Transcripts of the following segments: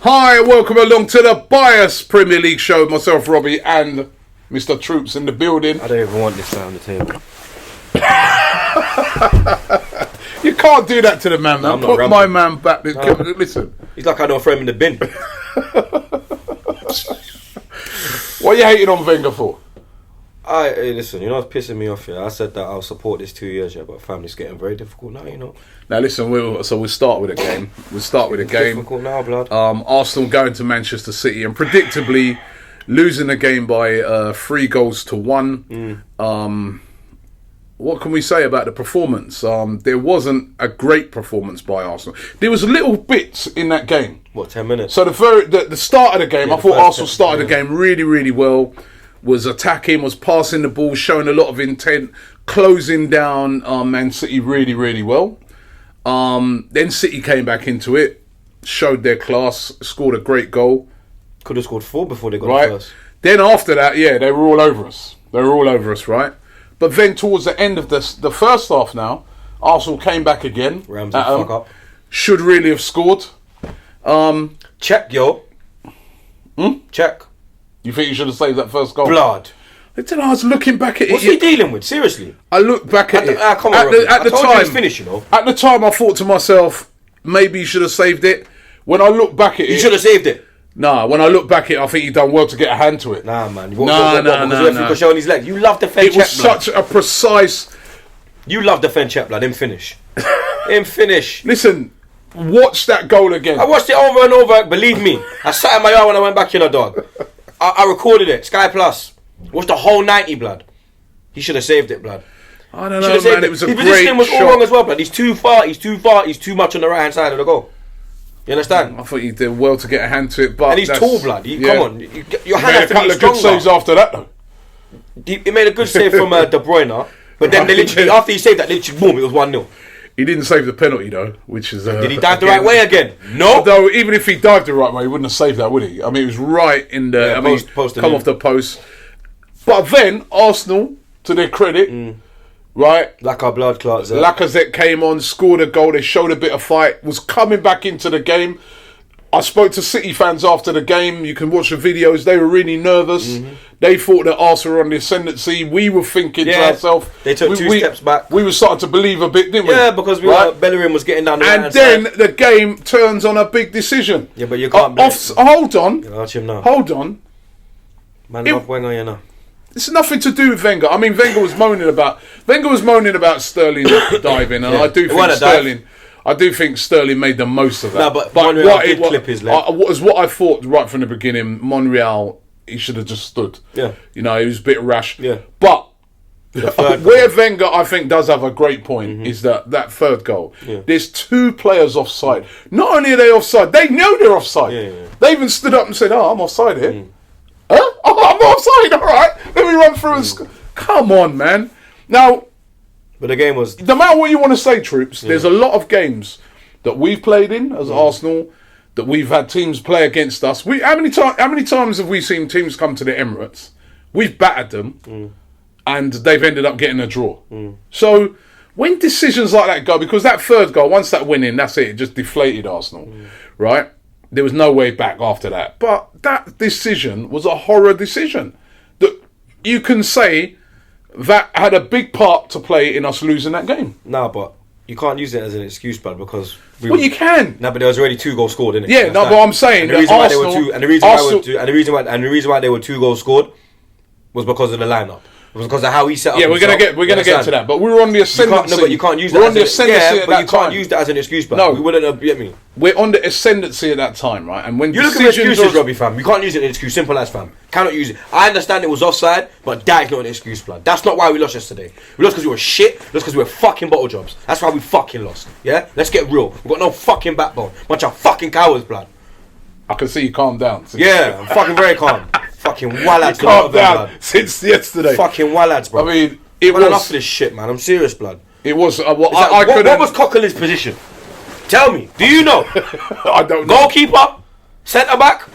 Hi, welcome along to the Bias Premier League show. Myself, Robbie, and Mr. Troopz in the building. I don't even want this guy on the table. You can't do that to the man, man. Put my man back. Listen. He's like I don't throw him in the bin. What are you hating on Wenger for? Hey, listen, you know what's pissing me off here? I said that I'll support this 2 years, but family's getting very difficult now, you know. Now listen, we'll start with a game. We'll start with a game. Difficult now, blood. Arsenal going to Manchester City and predictably losing the game by 3-1. What can we say about the performance? There wasn't a great performance by Arsenal. There was little bits in that game. What, 10 minutes? So the start of the game, I thought Arsenal started the game really, really well. Was attacking, was passing the ball, showing a lot of intent, closing down Man City really, really well. Then City came back into it, showed their class, scored a great goal. Could have scored 4 before they got the first. Then after that, they were all over us. Right? But then towards the end of the first half now, Arsenal came back again. Ramsey, fuck up. Should really have scored. Check, yo. Check. You think you should have saved that first goal? Blood. I was looking back at it. What's he dealing with? Seriously? I looked back at it. At the time, finish, you know. At the time, I thought to myself, maybe you should have saved it. When I look back at it... You should have saved it. Nah, when I look back at it, I think he done well to get a hand to it. Nah, man. Because showing his leg. You love defend check, It was such a precise... You love defend check, blood. Him finish. Him finish. Listen... Watch that goal again. I watched it over and over. Believe me, I sat in my yard when I went back in, dog. I recorded it. Sky Plus. Watched the whole 90, blood. He should have saved it, blood. I don't know, man. It was a great shot. His positioning was all wrong as well, blood. He's too far. He's too much on the right hand side of the goal. You understand? I thought he did well to get a hand to it, but and he's tall, blood. Come on, your hand has to be stronger. Made a couple of good saves after that, though. He made a good save from De Bruyne, but then they literally after he saved that, literally boom, it was 1-0. He didn't save the penalty though, which is... Did he dive the right way again? No. Although even if he dived the right way, he wouldn't have saved that, would he? I mean, it was right in the... come off the post. But then, Arsenal, to their credit, right? Like our blood clots. Lacazette came on, scored a goal, they showed a bit of fight, was coming back into the game. I spoke to City fans after the game. You can watch the videos. They were really nervous. They thought that Arsenal were on the ascendancy. We were thinking to ourselves... They took two steps back. We were starting to believe a bit, didn't we? Yeah, because Bellerin was getting down the and then the game turns on a big decision. Yeah, but you can't... Hold on. Hold on. Man, love Wenger, you know. It's nothing to do with Wenger. I mean, Wenger was moaning about Sterling diving, and I do think Sterling made the most of that. No, but Monreal did clip his leg. What I thought right from the beginning. Monreal, he should have just stood. Yeah. You know, he was a bit rash. Yeah. But where Wenger, I think, does have a great point is that third goal. Yeah. There's 2 players offside. Not only are they offside, they know they're offside. Yeah. They even stood up and said, I'm offside here. Huh? Oh, I'm offside, all right. Let me run through and come on, man. Now... But the game was... No matter what you want to say, Troopz, there's a lot of games that we've played in as Arsenal, that we've had teams play against us. How many times have we seen teams come to the Emirates? We've battered them, and they've ended up getting a draw. So when decisions like that go, because that third goal, once that went in, that's it. It just deflated Arsenal, right? There was no way back after that. But that decision was a horror decision that you can say... that had a big part to play in us losing that game. No, but you can't use it as an excuse, bud, because... you can. No, but there was already 2 goals scored, innit? Yeah, no, but I'm saying... And the reason why there were 2 goals scored was because of the lineup. It was because of how he set up. Yeah, we're gonna get to that. But we were on the ascendancy. No, but you can't use that. But you can't use that as an excuse. But no, we wouldn't have. Get me. We're on the ascendancy at that time, right? And when you look at excuses, Robbie, fam, you can't use it as an excuse. Simple as, fam. Cannot use it. I understand it was offside, but that is not an excuse, blood. That's not why we lost yesterday. We lost because we were shit. We lost because we were fucking bottle jobs. That's why we fucking lost. Yeah, let's get real. We've got no fucking backbone. Bunch of fucking cowards, blood. I can see you calm down. Yeah, I'm fucking very calm. Fucking wallads. Calm down since yesterday. Fucking wallads, bro. I mean, it was enough of this shit, man. I'm serious, blood. It was. What was Coquelin's position? Tell me. Do you know? I don't know. Goalkeeper, centre back.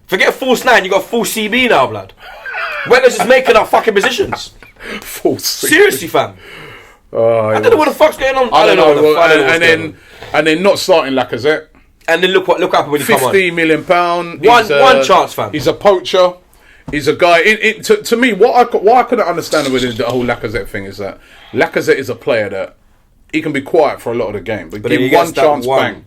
Forget false 9. You got full CB now, blood. Wenger's just making up fucking positions. False. Seriously, fam. I don't know what the fuck's going on. I don't know. And then not starting Lacazette. And then look what happened when he come on. £50 million. One chance, fam. He's a poacher. He's a guy. To me, what I couldn't understand with the whole Lacazette thing is that Lacazette is a player that he can be quiet for a lot of the game, but give him one chance, bang.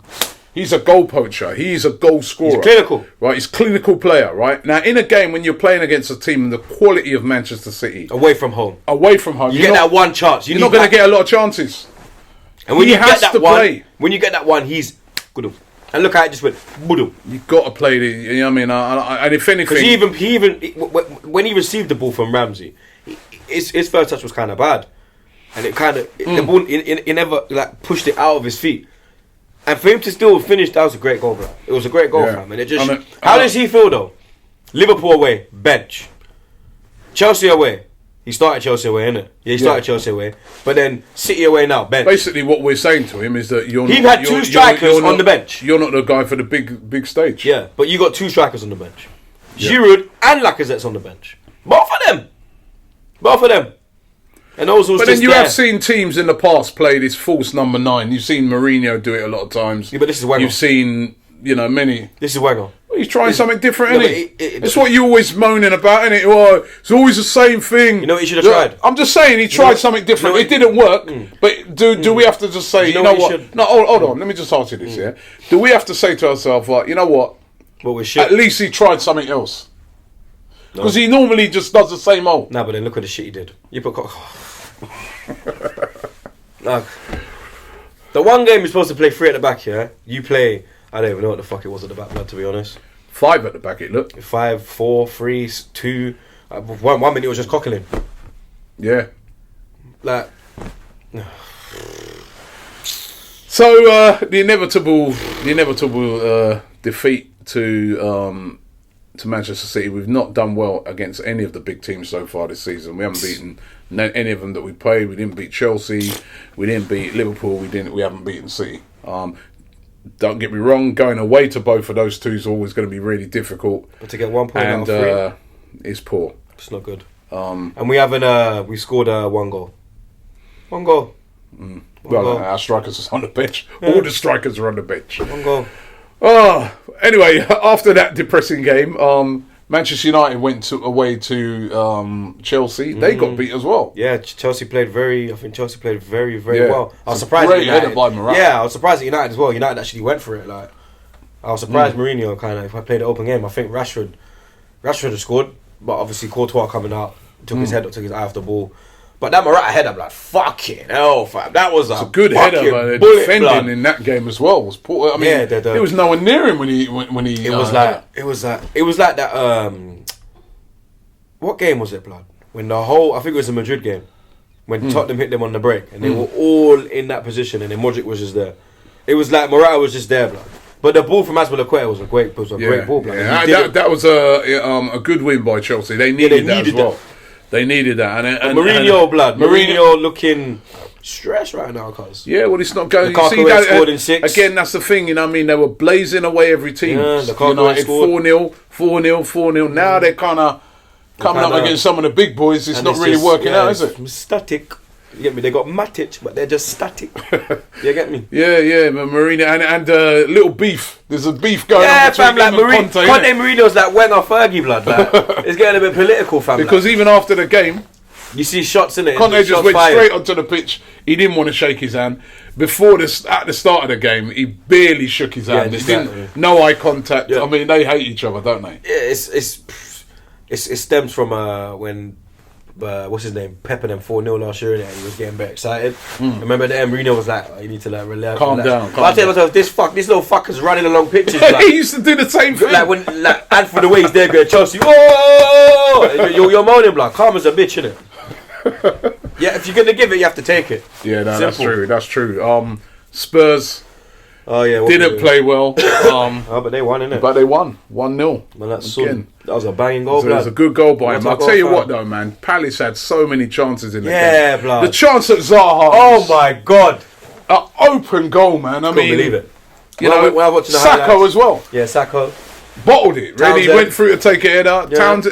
He's a goal poacher. He's a goal scorer. He's clinical. Right, he's a clinical player, right? Now, in a game when you're playing against a team the quality of Manchester City... Away from home. You get that one chance. You're not going to get a lot of chances. And when you get that one, he's good. And look how it just went. Boodoo. You've got to play the... You know what I mean? And if anything... Because he even when he received the ball from Ramsey, his first touch was kind of bad. And it kind of... The ball, he never like pushed it out of his feet. And for him to still finish, that was a great goal, bro. It was a great goal for him. And it just... How does he feel, though? Liverpool away, bench. Chelsea away. He started Chelsea away, innit? Yeah, he started Chelsea away. But then City away now, bench. Basically, what we're saying to him is that you're He had two strikers on the bench. You're not the guy for the big stage. Yeah, but you got two strikers on the bench. Giroud and Lacazette's on the bench. Both of them. And those but then you have seen teams in the past play this false number 9. You've seen Mourinho do it a lot of times. Yeah, but this is Wenger. You've seen, many. This is Wenger. Well, he's trying something different, isn't he? It's what you're always moaning about, isn't it? Oh, it's always the same thing. You know what he should have tried? I'm just saying he tried something different. It didn't work. But do we have to just say, you know what? No, hold on. Let me just ask you this, yeah? Do we have to say to ourselves, like, you know what? Well, we should. At least he tried something else. Because he normally just does the same old. Nah, but then look at the shit he did. You put... The one game you're supposed to play 3 at the back, yeah? You play... I don't even know what the fuck it was at the back, Blood, to be honest. 5 at the back, it looked. 5, 4, 3, 2... One minute it was just cockling. Yeah. Like... So, the inevitable defeat to Manchester City. We've not done well against any of the big teams so far this season. We haven't beaten any of them that we played. We didn't beat Chelsea. We didn't beat Liverpool. We haven't beaten City. Don't get me wrong. Going away to both of those two is always going to be really difficult. But to get 1 point out of 3 is poor. It's not good. And we haven't. We scored 1 goal. 1 goal. Our strikers are on the bench. Yeah. All the strikers are on the bench. 1 goal. Anyway, after that depressing game, Manchester United went away to Chelsea. They got beat as well. Yeah, Chelsea played very well. I was surprised at United. By Morata. Yeah, I was surprised at United as well. United actually went for it. Like, I was surprised Mourinho kind of. If I played the open game, I think Rashford have scored, but obviously Courtois coming out took his eye off the ball. But that Morata header, I'm like, fucking hell, fam. That was a good header, but the defending in that game as well was poor. I mean, it was no one near him when he. It was like that. What game was it, Blood? When I think it was the Madrid game, when Tottenham hit them on the break, and they were all in that position, and then Modric was just there. It was like Morata was just there, Blood. But the ball from Azpilicueta was a great ball, Blood. Yeah. That was a good win by Chelsea. They needed that as well. They needed that. And Mourinho looking stressed right now, cuz. Yeah, well, it's not going... Lukaku scored in 6. Again, that's the thing, They were blazing away every team. Yeah, United 4-0, 4-0. Now they're kind of coming up against some of the big boys. It's not really working out, is it? Static. You get me? They got Matic, but they're just static. You get me? Yeah, Mourinho and little beef. There's a beef going on. Yeah, fam, like Conte Mourinho's like Wenger Fergie, Blood. Like, it's getting a bit political, fam. Because even after the game, you see shots in it. Conte just went straight onto the pitch. He didn't want to shake his hand. At the start of the game, he barely shook his hand. No eye contact. Yeah. I mean, they hate each other, don't they? Yeah, it stems from when. What's his name? Pep and them 4-0 last year, and he was getting very excited. Remember the Mourinho was like, you need to like relax. Calm down. I tell myself, this little fucker's running along pitches. Like, he used to do the same thing. And for the way he's there, going Chelsea. Oh, you're moaning, Blood. Calm as a bitch, innit? Yeah, if you're gonna give it, you have to take it. Yeah, no, that's true. Spurs. Oh yeah, didn't play well. But they won, innit? But they won 1-0. Man, that was a banging goal. So it was a good goal by him. I'll tell you what, though, man. Palace had so many chances in the game. Yeah, Blood. The chance at Zaha. Oh my God! An open goal, man. I mean, believe it. When Sacco as well. Yeah, Sacco bottled it. Really, went through to take it header. Yeah.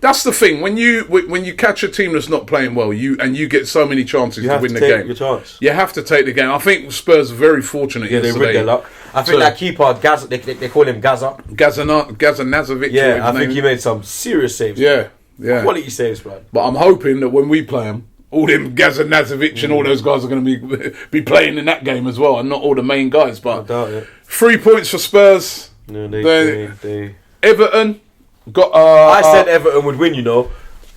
That's the thing. When you catch a team that's not playing well, you get so many chances to win the game. Your chance. You have to take the game. I think Spurs are very fortunate. Yeah, they rigged their luck. I think that keeper, they call him Gaza. Gazanazovic. Yeah, I think he made some serious saves. Yeah. Quality saves, bro. But I'm hoping that when we play them, all them Gazanazovic and all those guys are going to be playing in that game as well, and not all the main guys. But I doubt it. 3 points for Spurs. No, they. Everton got. I said Everton would win. You know.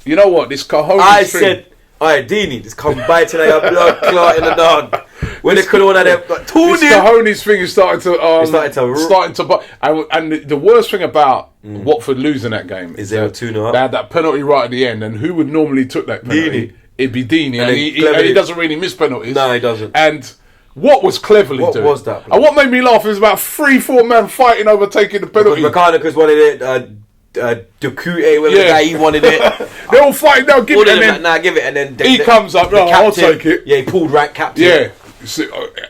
You know what? This Cajones I thing. said, alright, Dini, this come by tonight, your blood clot in the dog. When they could have won that, this Cajones thing is starting to. And the worst thing about Watford losing that game is they were 2-0 up. They had that penalty right at the end, and who would normally took that penalty? Dini. It'd be Dini, and he doesn't really miss penalties. No, he doesn't. And what was cleverly What done? was that? And what made me laugh is about 3-4 men fighting over taking the penalty. Because wanted it. Dukute, whatever the guy, he wanted it. They're all fighting now. Give it, and then nah, give it, and then he comes up. No, I'll take it. Yeah, he pulled right captain. Yeah. So,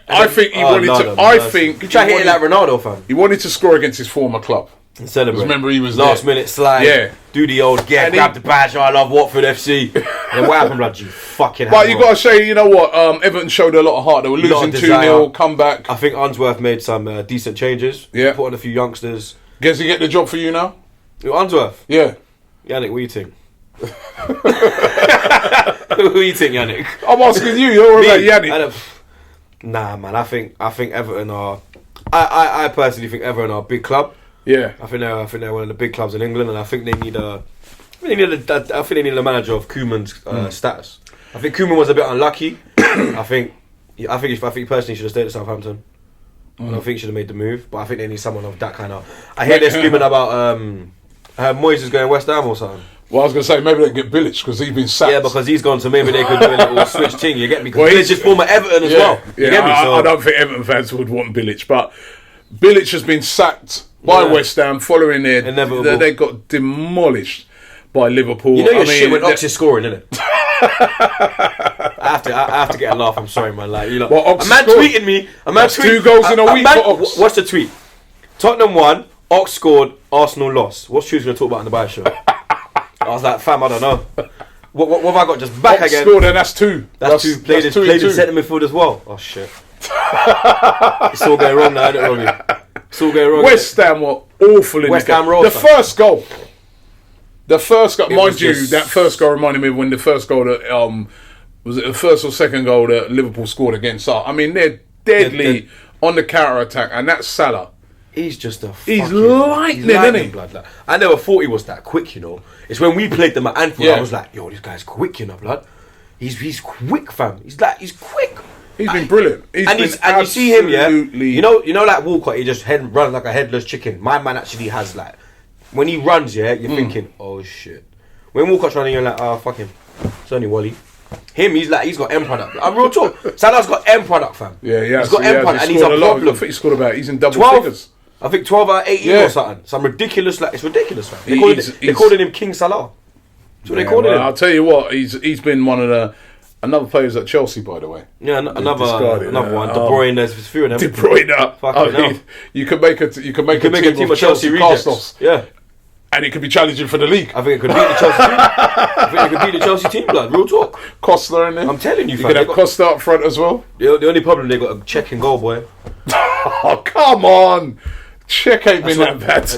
I think he wanted to. I think he tried hitting like Ronaldo, fam. He wanted to score against his former club. And celebrate. Remember, he was last minute slide. Yeah. Do the old grab the badge. I love Watford FC. And what happened, blood? You fucking. But you got to say, you know what? Everton showed a lot of heart. They were losing 2-0, come back. I think Unsworth made some decent changes. Yeah. Put on a few youngsters. Guess he get the job for you now. Unsworth. Yeah. Yannick, what do you think? Who do you think, Yannick? I'm asking you. You're about Yannick. Nah, man. I think Everton are. I personally think Everton are a big club. Yeah. I think they're one of the big clubs in England, and I think they need a. I think they need a manager of Koeman's status. I think Koeman was a bit unlucky. I think personally should have stayed at Southampton. I don't think he should have made the move, but I think they need someone of that kind of. I hear they're screaming about Moyes is going West Ham or something. Well, I was going to say maybe they can get Bilic because he's been sacked. Yeah, because he's gone, so maybe they could do a little switch thing. You get me? Because Bilic is former Everton as well. You get me? So I don't think Everton fans would want Bilic, but Bilic has been sacked by West Ham following they got demolished by Liverpool. You know shit when Ox is scoring, innit? I have to get a laugh. I'm sorry, man. Like, you know, a man tweeted me. That's 2 goals in a week for Ox. What's the tweet? Tottenham won. Ox scored. Arsenal lost. What's Troopz going to talk about in the bio show? I was like, fam, I don't know. What have I got? Just back Ox again. Scored, and that's 2. That's 2. Played in centre midfield as well. Oh shit! It's all going wrong now, isn't it, Robbie? It's all going wrong. West Ham were awful in West the game. Ham rolled, The first goal, mind you, just... that first goal reminded me of when the first goal that was it the first or second goal that Liverpool scored against us. I mean, they're deadly on the counter attack, and that's Salah. He's just a he's lightning, isn't he? Blood, like. I never thought he was that quick, you know. It's when we played them at Anfield, I was like, yo, this guy's quick, you know, blood. He's quick, fam. He's quick. He's been brilliant. And you see him, yeah. You know, like Walcott, he just runs like a headless chicken. My man actually has like, when he runs, yeah, you're thinking, oh shit. When Walcott's running, you're like, oh fuck him. It's only Wally. Him, he's got end product. I'm real talk. Salah's got end product, fam. Yeah, yeah. He's got end product, and he's a problem. I think he scored about. He's in double figures. I think 12 out of 18 or something. Some ridiculous, it's ridiculous, man. They're calling him King Salah. That's what they call him. I'll tell you what, he's been one of another players at Chelsea, by the way. Yeah, another one. De Bruyne, there's a few of them. De Bruyne. You could make a team of Chelsea rejects. Yeah. And it could be challenging for the league. I think it could beat the Chelsea team. I think it could beat the Chelsea team, blood. Real talk. Costa in there. I'm telling you, you could have Costa up front as well. The only problem, they got a check and goal, boy. Oh, come on. Check ain't been that bad.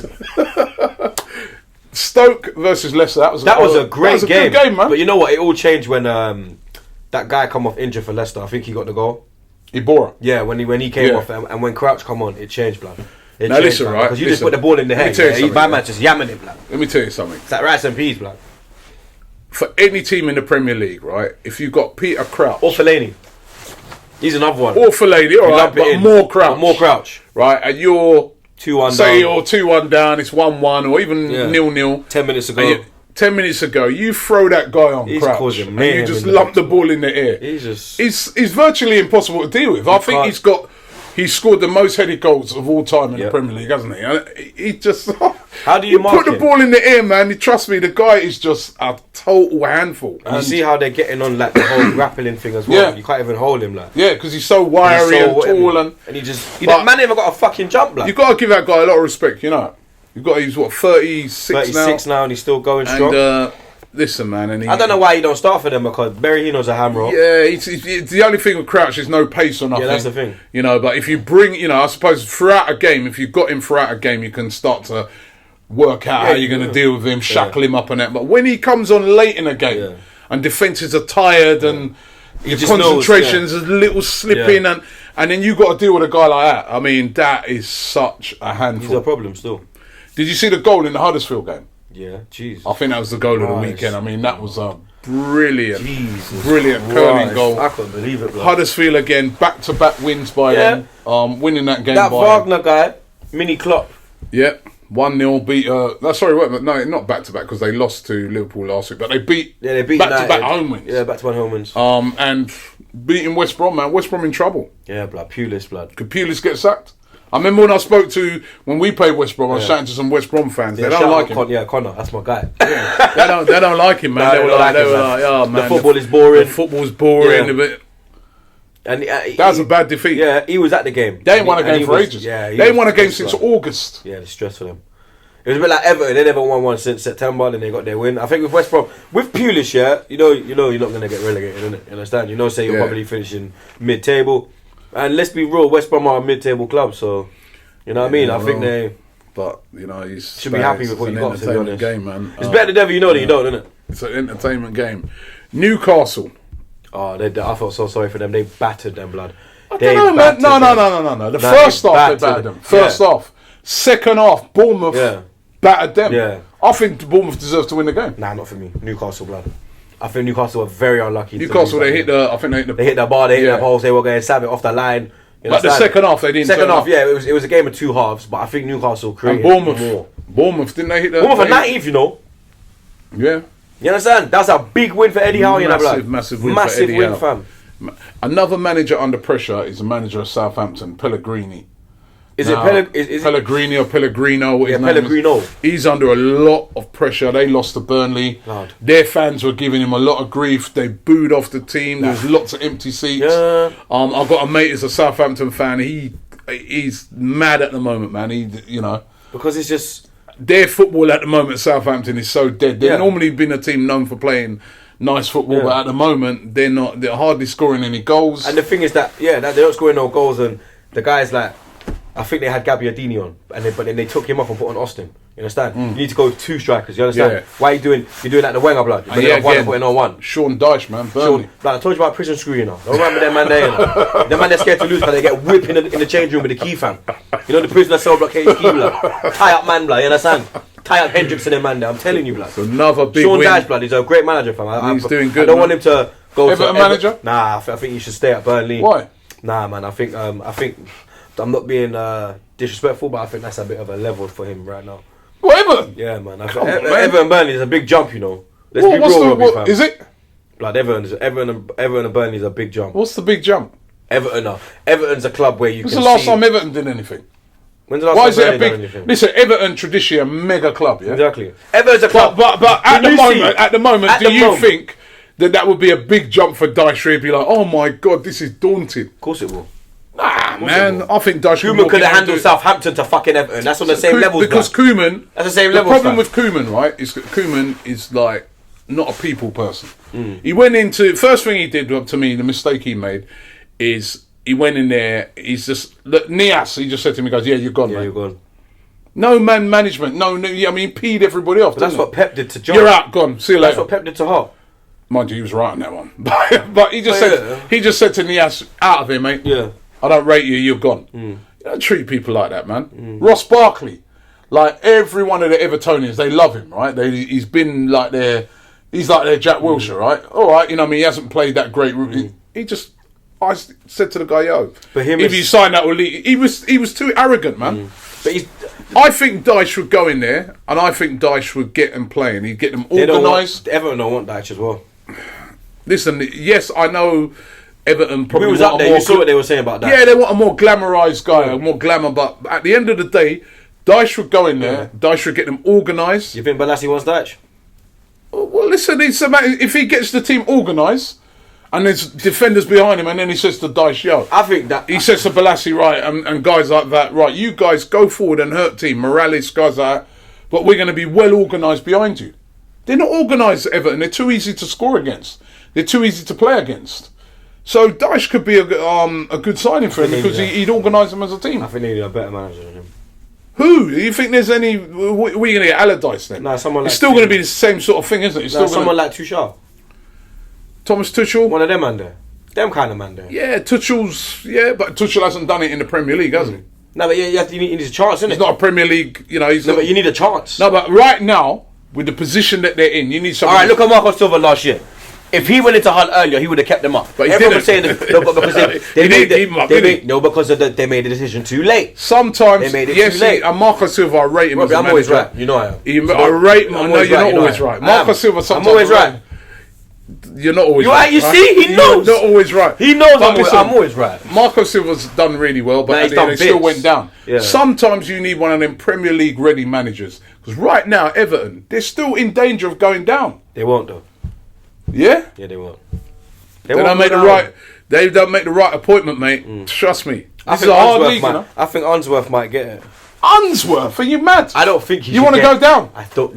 Stoke versus Leicester. That was a great game. Good game, man. But you know what? It all changed when that guy come off injured for Leicester. I think he got the goal. Ibora. Yeah, when he came off and when Crouch come on, it changed, blood. Now listen, right? Because you just put the ball in the head. My man just yamming it, blood. Let me tell you something. It's like rice and peas, blood. For any team in the Premier League, right? If you got Peter Crouch or Fellaini, he's another one. Or Fellaini, all right, but more Crouch, right? And you're 2-1 say down. you're 2-1 down, it's 1-1 or even 0-0. 10 minutes ago. 10 minutes ago, you throw that guy on Crouch and you just lump the ball in the air. He's virtually impossible to deal with. I think he's scored the most headed goals of all time in the Premier League, hasn't he? He just how do you mark put the ball in the air, man? Trust me, the guy is just a total handful. And you see how they're getting on like the whole grappling thing as well. You can't even hold him, like. Yeah, because he's so wiry and tall and he man never got a fucking jump, like. You got to give that guy a lot of respect, you know. He's what, 36 now? 36 now, and he's still going strong. And listen, man, and I don't know why he don't start for them, because Berahino's a hammer. Yeah, it's the only thing with Crouch is no pace or nothing. Yeah, that's the thing. You know, but if you bring, you know, I suppose throughout a game, if you've got him throughout a game, you can start to work out how you're going to deal with him, shackle him up and that. But when he comes on late in a game and defences are tired and your concentration's a little slipping and then you got to deal with a guy like that. I mean, that is such a handful. He's a problem still. Did you see the goal in the Huddersfield game? Yeah, jeez. I think that was the goal of the weekend. I mean, that was a brilliant Christ. curling goal. I couldn't believe it, bro. Huddersfield again, back-to-back wins by them. Winning that game that by... Wagner guy, mini Klopp. Yeah, 1-0 beat... no, not back-to-back, because they lost to Liverpool last week, but they beat back-to-back home wins. Yeah, back-to-back home wins. And beating West Brom, man. West Brom in trouble. Yeah, blood. Pulis. Could Pulis get sacked? I remember when I spoke to, when we played West Brom, I was chatting to some West Brom fans. They don't like him. Connor, that's my guy. They don't like him, man. They were like, oh man, the football is boring. The football's boring. Yeah. And that was a bad defeat. Yeah, he was at the game. They ain't won a game for ages. Yeah, they ain't won a game since August. Yeah, it's stress for them. It was a bit like Everton. They never won one since September, and they got their win. I think with West Brom, with Pulis, you know you're not going to get relegated, innit? You understand? You know, say you're probably finishing mid-table. And let's be real, West Brom are a mid-table club, so... You know what I mean? I think they... But, you know, you should be happy with what you got, to be honest. Game, man. It's better than ever, you know that you don't, isn't it? It's an entertainment game. Newcastle. Oh, I felt so sorry for them. They battered them, blood. I don't know, man. No. The first half, they battered them. First half. Second half, Bournemouth battered them. Yeah. I think Bournemouth deserves to win the game. Nah, not for me. Newcastle, blood. I think Newcastle were very unlucky. Newcastle, they hit the bar, they hit the post, they were going to stab it off the line. But the second half, they didn't. Second half, it was a game of two halves, but I think Newcastle created more. Bournemouth, didn't they hit the... Bournemouth are 19th, you know. Yeah. You understand? That's a big win for Eddie Howe, you know, massive win for Eddie Howe. Fam. Another manager under pressure is the manager of Southampton, Pellegrini. Is Pellegrini or Pellegrino? What his name Pellegrino. Is. He's under a lot of pressure. They lost to Burnley. God. Their fans were giving him a lot of grief. They booed off the team. There was lots of empty seats. Yeah. I've got a mate who's a Southampton fan. He's mad at the moment, man. Because it's just... Their football at the moment, Southampton, is so dead. They've normally been a team known for playing nice football, but at the moment, they're hardly scoring any goals. And the thing is that they're not scoring no goals, and the guys like... I think they had Gabbiadini on, but then they took him off and put on Austin. You understand? You need to go with two strikers. You understand? Yeah. Why you're doing like the Wenger blood? You're putting on one and putting on one. Sean Dyche, man, Burnley. I told you about prison screw, you know. Don't remember them man there, you know. Them man they're scared to lose because they get whipped in the change room with the key, fam. You know the prisoner cell block key blood. Tie up man blood. You understand? Tie up Hendricks and them man there. I'm telling you, blood. It's another big Sean win. Dyche, blood. He's a great manager, fam. He's doing good. I don't want him to go Everton to manager. Nah, I think he should stay at Burnley. Why? Nah, man. I think I'm not being disrespectful, but I think that's a bit of a level for him right now. What, Everton? Yeah, man. Everton and Burnley is a big jump, you know. Let's be real, fam. Is it? Blood, Everton and Burnley is a big jump. What's the big jump? Everton's a club where you When's the last time Everton did anything? When's the last Why time is it a Burnley done big... anything? Listen, Everton traditionally a mega club, yeah? Exactly. Everton's a club. But at the moment, do you think that would be a big jump for Dyche? He'd be like, oh my God, this is daunting. Of course it will. Nah, man, I think Dyche Koeman could have handled Southampton to fucking Everton. That's on the same level. Because Koeman... That's the same level. The problem with Koeman, right, is that Koeman is like not a people person. He went into... First thing he did, to me, the mistake he made is he went in there, he's just... Nias, he just said to me, he goes, yeah, you're gone, mate. You're gone. No man management. No, I mean, he peed everybody off. That's what Pep did to John. You're out, gone. See you later. That's what Pep did to Hart. Mind you, he was right on that one. But he just said to Nias, out of here, mate. Yeah. I don't rate you, you're gone. You don't treat people like that, man. Ross Barkley, like every one of the Evertonians, they love him, right? He's been like he's like their Jack Wilshere, right? All right, you know what I mean? He hasn't played that great. I said to the guy, yo, if you sign that, he was too arrogant, man. But I think Dyche would go in there, and I think Dyche would get them playing. He'd get them organised. Everyone don't want Dyche as well. Listen, yes, I know Everton probably was up there. You saw what they were saying about that. Yeah, they want a more glamorised guy, more glamour. But at the end of the day, Dyche would go in there. Dyche would get them organised. You think Balassi wants Dyche? Well, listen, if he gets the team organised and there's defenders behind him, and then he says to Dyche, yo, I think that he says to Balassi, right, and guys like that, right, you guys go forward and hurt team. Morales, guys like that, but we're going to be well organised behind you. They're not organised, Everton. They're too easy to score against. They're too easy to play against. So Dyche could be a good signing for him because he'd organise them as a team. I think they need a better manager than him. Who? Do you think there's any... We're going to get Allardyce then? No, someone like... It's still going to be the same sort of thing, isn't it? It's No, still someone like Tuchel. Thomas Tuchel? One of them man there. Them kind of man there. Yeah, Tuchel's... Yeah, but Tuchel hasn't done it in the Premier League, has he? No, but you need a chance, innit? He's not a Premier League... You know, he's No, but you need a chance. No, but right now, with the position that they're in, you need someone... Alright, look at Marco Silva last year. If he went into Hull earlier, he would have kept them up. But he Everyone didn't. was saying that, no, but because they made they made the decision too late. Sometimes, They made it yes, too late. and Marco Silva, I rate him as a I'm manager. always right. You know I am. I rate him. No, you're not always right. Marco Silva, sometimes I'm always right. You're not always You right. You see, he knows. You're not always right. He knows But I'm always right. Marco Silva's done really well, but he's at the done end, he still bits. went down. Yeah. Sometimes you need one of them Premier League ready managers. Because right now, Everton, they're still in danger of going down. They won't though. Yeah? Yeah, they won't. They don't make the right. They don't make the right appointment, mate. Trust me. This is a hard league, you know. I think Unsworth might get it. Unsworth? Are you mad? I don't think he. You want to go down? I don't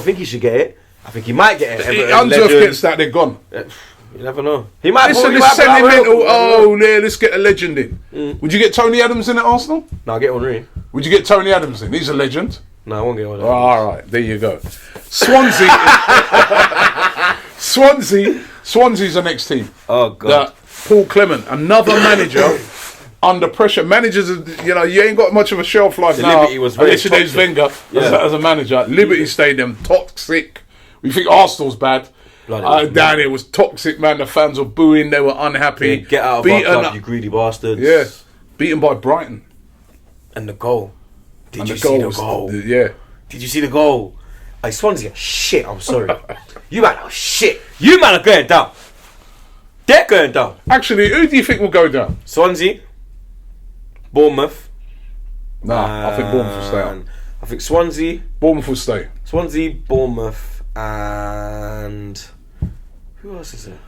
think he should get it. I think he might get it. Unsworth gets that, they're gone. You never know. He might. Listen, this sentimental. Let's get a legend in. Would you get Tony Adams in at Arsenal? No, I'll get Henry. Would you get Tony Adams in? He's a legend. No, I won't get Henry. All right, there you go. Swansea. Swansea's the next team. Oh God. Paul Clement, another manager under pressure. Managers, you ain't got much of a shelf life now. Liberty was very unless there's Wenger as a manager. Liberty Stadium, toxic. We think Arsenal's bad. Down here was toxic, man. The fans were booing. They were unhappy. Yeah, get out of our club, you greedy bastards. Yeah, beaten by Brighton. And the goal. Did you see the goal? Yeah. Did you see the goal? Swansea are shit. I'm sorry. You man are shit. You man are going down. They're going down. Actually, who do you think will go down? Swansea, Bournemouth. Nah, I think Bournemouth will stay up. I think Swansea. Bournemouth will stay. Swansea, Bournemouth, and who else is there?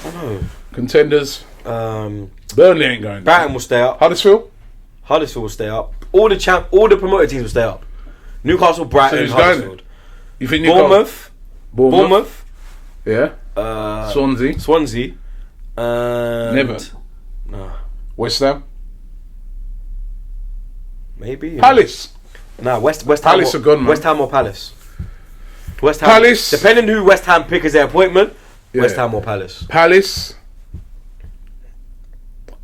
I don't know. Contenders. Burnley ain't going down. Brighton will stay up. Huddersfield will stay up. All the promoted teams will stay up. Newcastle, Brighton, so Huddersfield. You think Bournemouth? Yeah. Swansea. And Never. No. West Ham. Maybe. Palace. Nah, West Ham. Palace are gone, man. West Ham or Palace. West Ham. Palace. Depending who West Ham pick as their appointment. Yeah. West Ham or Palace. Palace.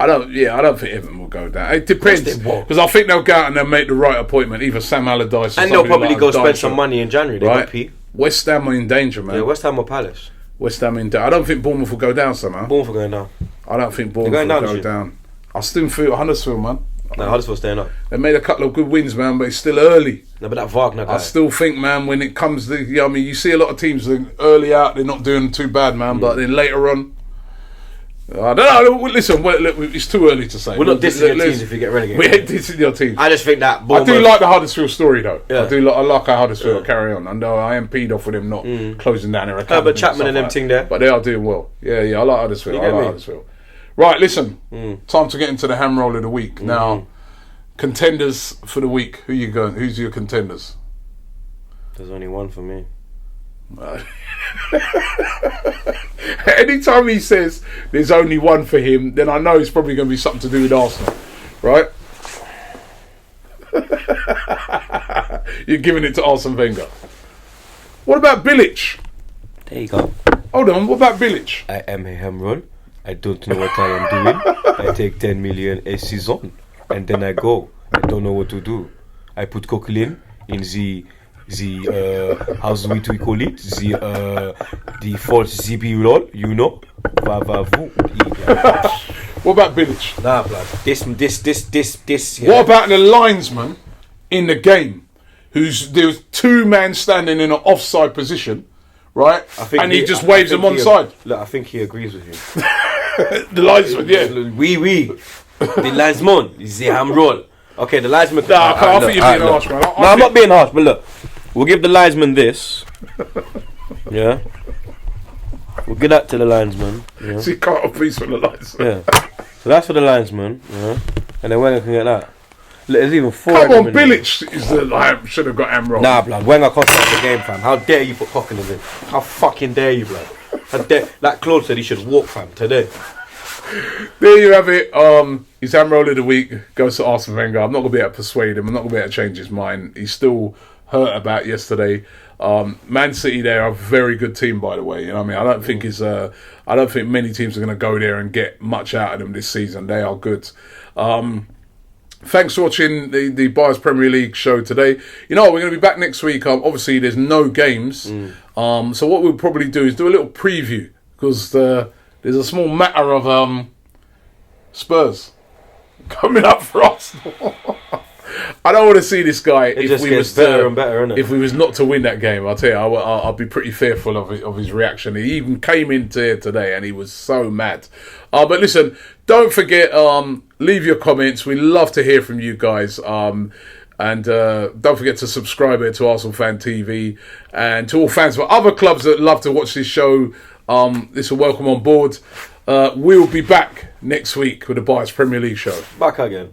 I don't think Everton will go down. It depends because I think they'll go out and they'll make the right appointment, either Sam Allardyce or and they'll probably go spend some money in January. Right? West Ham are in danger, man. Yeah, West Ham or Palace. West Ham in danger. I don't think Bournemouth will go down somehow. Bournemouth will go down. I don't think Bournemouth will go down. I still feel Huddersfield, man. No, Huddersfield staying up. They made a couple of good wins, man, but it's still early. No, but that Wagner guy. I still think, man, when it comes to, you see a lot of teams early out, they're not doing too bad, man, but then later on, I don't know. Listen, it's too early to say. We're not dissing your teams if you get relegated. We ain't dissing your team. I just think that I do like the Huddersfield story, though. Yeah. I like how Huddersfield carry on. I know I am peed off with them not closing down their account. But Chapman and them thing there. But they are doing well. Yeah, I like Huddersfield. Huddersfield. Right, listen. Time to get into the ham roll of the week. Now, contenders for the week. Who you going? Who's your contenders? There's only one for me. Anytime he says there's only one for him, then I know it's probably going to be something to do with Arsenal, right? You're giving it to Arsene Wenger. What about Bilic? There you go. Hold on, what about Bilic? I am a ham roll. I don't know what I am doing. I take 10 million a season and then I go. I don't know what to do. I put cocaine in the how do we call it? The false ZB roll, What about Bilic? Nah, blood. This. Yeah. What about the linesman in the game? There was two men standing in an offside position, right? And he just waves them on side. Look, I think he agrees with you. The linesman, yeah. The linesman is the ham roll. Okay, the linesman. Nah, I think you're being harsh, man. No, I'm not being harsh, but look. We'll give the linesman this. Yeah. We'll give that to the linesman. Yeah. So you can't have peace for the linesman. Yeah. So that's for the linesman. Yeah. And then Wenger can get that. There's even 4 Come of them on, in there. Bilic is should have got Amro. Nah, blood. Wenger cost us the game, fam. How dare you put Cockney in? How fucking dare you, blood? How dare... Like Claude said, he should walk, fam, today. There you have it. His Amro of the week goes to Arsene Wenger. I'm not going to be able to persuade him. I'm not going to be able to change his mind. He's still hurt about yesterday. Man City, they're a very good team, by the way. You know what I mean? I don't think many teams are going to go there and get much out of them this season. They are good. Thanks for watching the Buyers Premier League show today. You know what, we're going to be back next week. Obviously, there's no games. So what we'll probably do is do a little preview, because there's a small matter of Spurs coming up for Arsenal. I don't want to see this guy It gets better and better, innit? if we was not to win that game. I'll tell you, I'll be pretty fearful of his reaction. He even came into here today and he was so mad. But listen, don't forget, leave your comments. We love to hear from you guys. And don't forget to subscribe to ArsenalFanTV, and to all fans of other clubs that love to watch this show. This will welcome on board. We'll be back next week with the Buyers Premier League show. Back again.